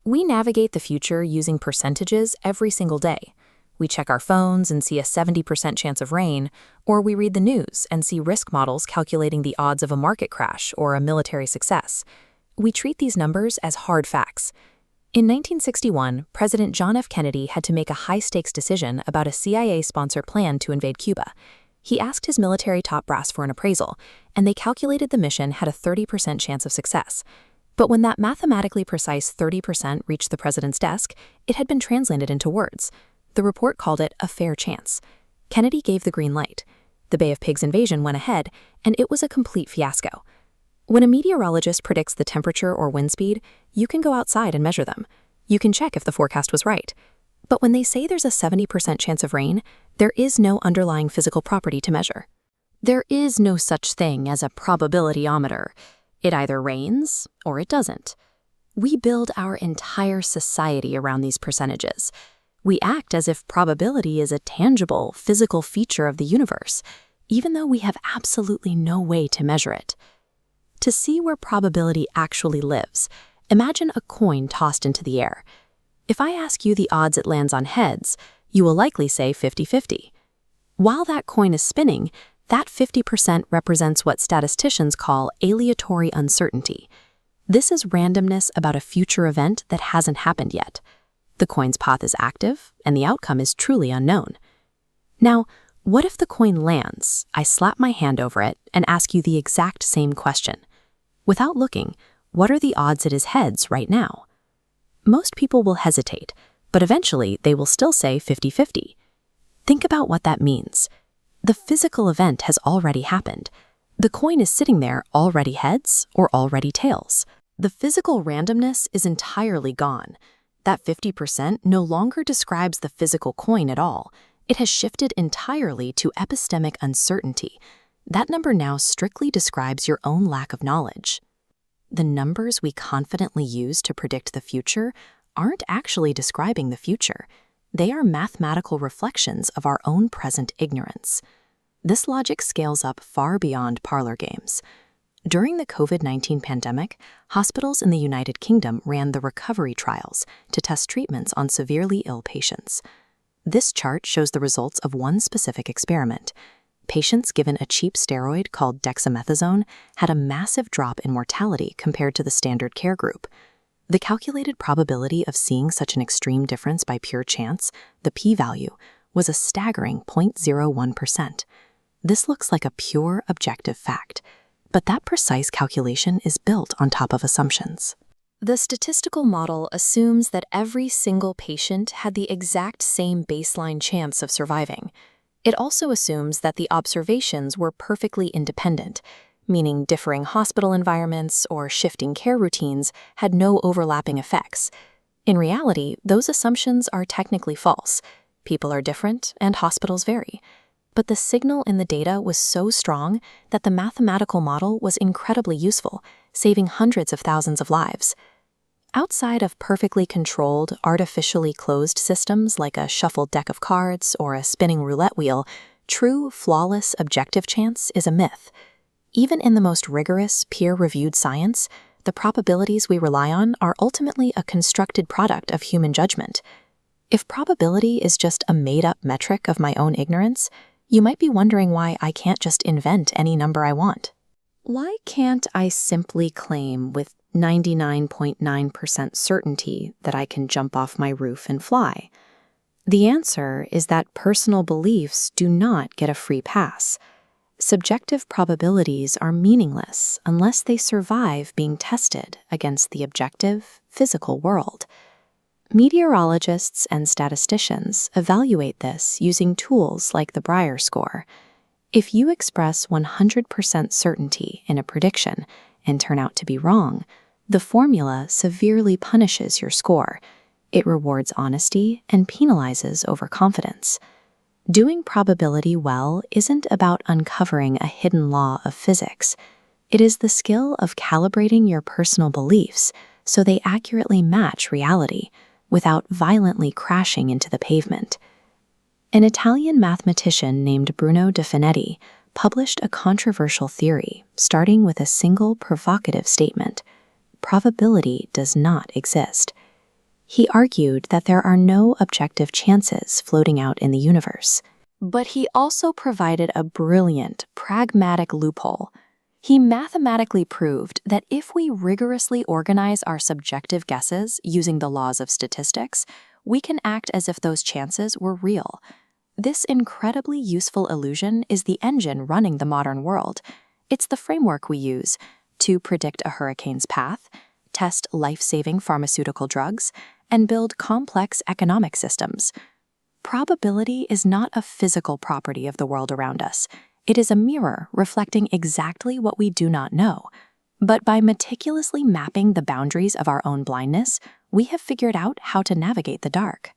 We navigate the future using percentages every single day. We check our phones and see a 70% chance of rain, or we read the news and see risk models calculating the odds of a market crash or a military success. We treat these numbers as hard facts. In 1961, President John F. Kennedy had to make a high-stakes decision about a CIA-sponsored plan to invade Cuba. He asked his military top brass for an appraisal, and they calculated the mission had a 30% chance of success. But when that mathematically precise 30% reached the president's desk, it had been translated into words. The report called it a fair chance. Kennedy gave the green light. The Bay of Pigs invasion went ahead, and it was a complete fiasco. When a meteorologist predicts the temperature or wind speed, you can go outside and measure them. You can check if the forecast was right. But when they say there's a 70% chance of rain, there is no underlying physical property to measure. There is no such thing as a probabilityometer. It either rains or it doesn't. We build our entire society around these percentages. We act as if probability is a tangible, physical feature of the universe, even though we have absolutely no way to measure it. To see where probability actually lives, imagine a coin tossed into the air. If I ask you the odds it lands on heads, you will likely say 50-50. While that coin is spinning, that 50% represents what statisticians call aleatory uncertainty. This is randomness about a future event that hasn't happened yet. The coin's path is active, and the outcome is truly unknown. Now, what if the coin lands, I slap my hand over it, and ask you the exact same question? Without looking, what are the odds it is heads right now? Most people will hesitate, but eventually they will still say 50-50. Think about what that means. The physical event has already happened. The coin is sitting there already heads or already tails. The physical randomness is entirely gone. That 50% no longer describes the physical coin at all. It has shifted entirely to epistemic uncertainty. That number now strictly describes your own lack of knowledge. The numbers we confidently use to predict the future aren't actually describing the future. They are mathematical reflections of our own present ignorance. This logic scales up far beyond parlor games. During the COVID-19 pandemic, hospitals in the United Kingdom ran the recovery trials to test treatments on severely ill patients. This chart shows the results of one specific experiment. Patients given a cheap steroid called dexamethasone had a massive drop in mortality compared to the standard care group. The calculated probability of seeing such an extreme difference by pure chance, the p-value, was a staggering 0.01%. This looks like a pure objective fact, but that precise calculation is built on top of assumptions. The statistical model assumes that every single patient had the exact same baseline chance of surviving. It also assumes that the observations were perfectly independent, meaning differing hospital environments or shifting care routines had no overlapping effects. In reality, those assumptions are technically false. People are different and hospitals vary. But the signal in the data was so strong that the mathematical model was incredibly useful, saving hundreds of thousands of lives. Outside of perfectly controlled, artificially closed systems like a shuffled deck of cards or a spinning roulette wheel, true, flawless, objective chance is a myth. Even in the most rigorous, peer-reviewed science, the probabilities we rely on are ultimately a constructed product of human judgment. If probability is just a made-up metric of my own ignorance, you might be wondering why I can't just invent any number I want. Why can't I simply claim with 99.9% certainty that I can jump off my roof and fly? The answer is that personal beliefs do not get a free pass. Subjective probabilities are meaningless unless they survive being tested against the objective, physical world. Meteorologists and statisticians evaluate this using tools like the Brier score. If you express 100% certainty in a prediction and turn out to be wrong, the formula severely punishes your score. It rewards honesty and penalizes overconfidence. Doing probability well isn't about uncovering a hidden law of physics. It is the skill of calibrating your personal beliefs so they accurately match reality without violently crashing into the pavement. An Italian mathematician named Bruno De Finetti published a controversial theory starting with a single provocative statement: probability does not exist. He argued that there are no objective chances floating out in the universe. But he also provided a brilliant, pragmatic loophole. He mathematically proved that if we rigorously organize our subjective guesses using the laws of statistics, we can act as if those chances were real. This incredibly useful illusion is the engine running the modern world. It's the framework we use to predict a hurricane's path, test life-saving pharmaceutical drugs, and build complex economic systems. Probability is not a physical property of the world around us. It is a mirror reflecting exactly what we do not know. But by meticulously mapping the boundaries of our own blindness, we have figured out how to navigate the dark.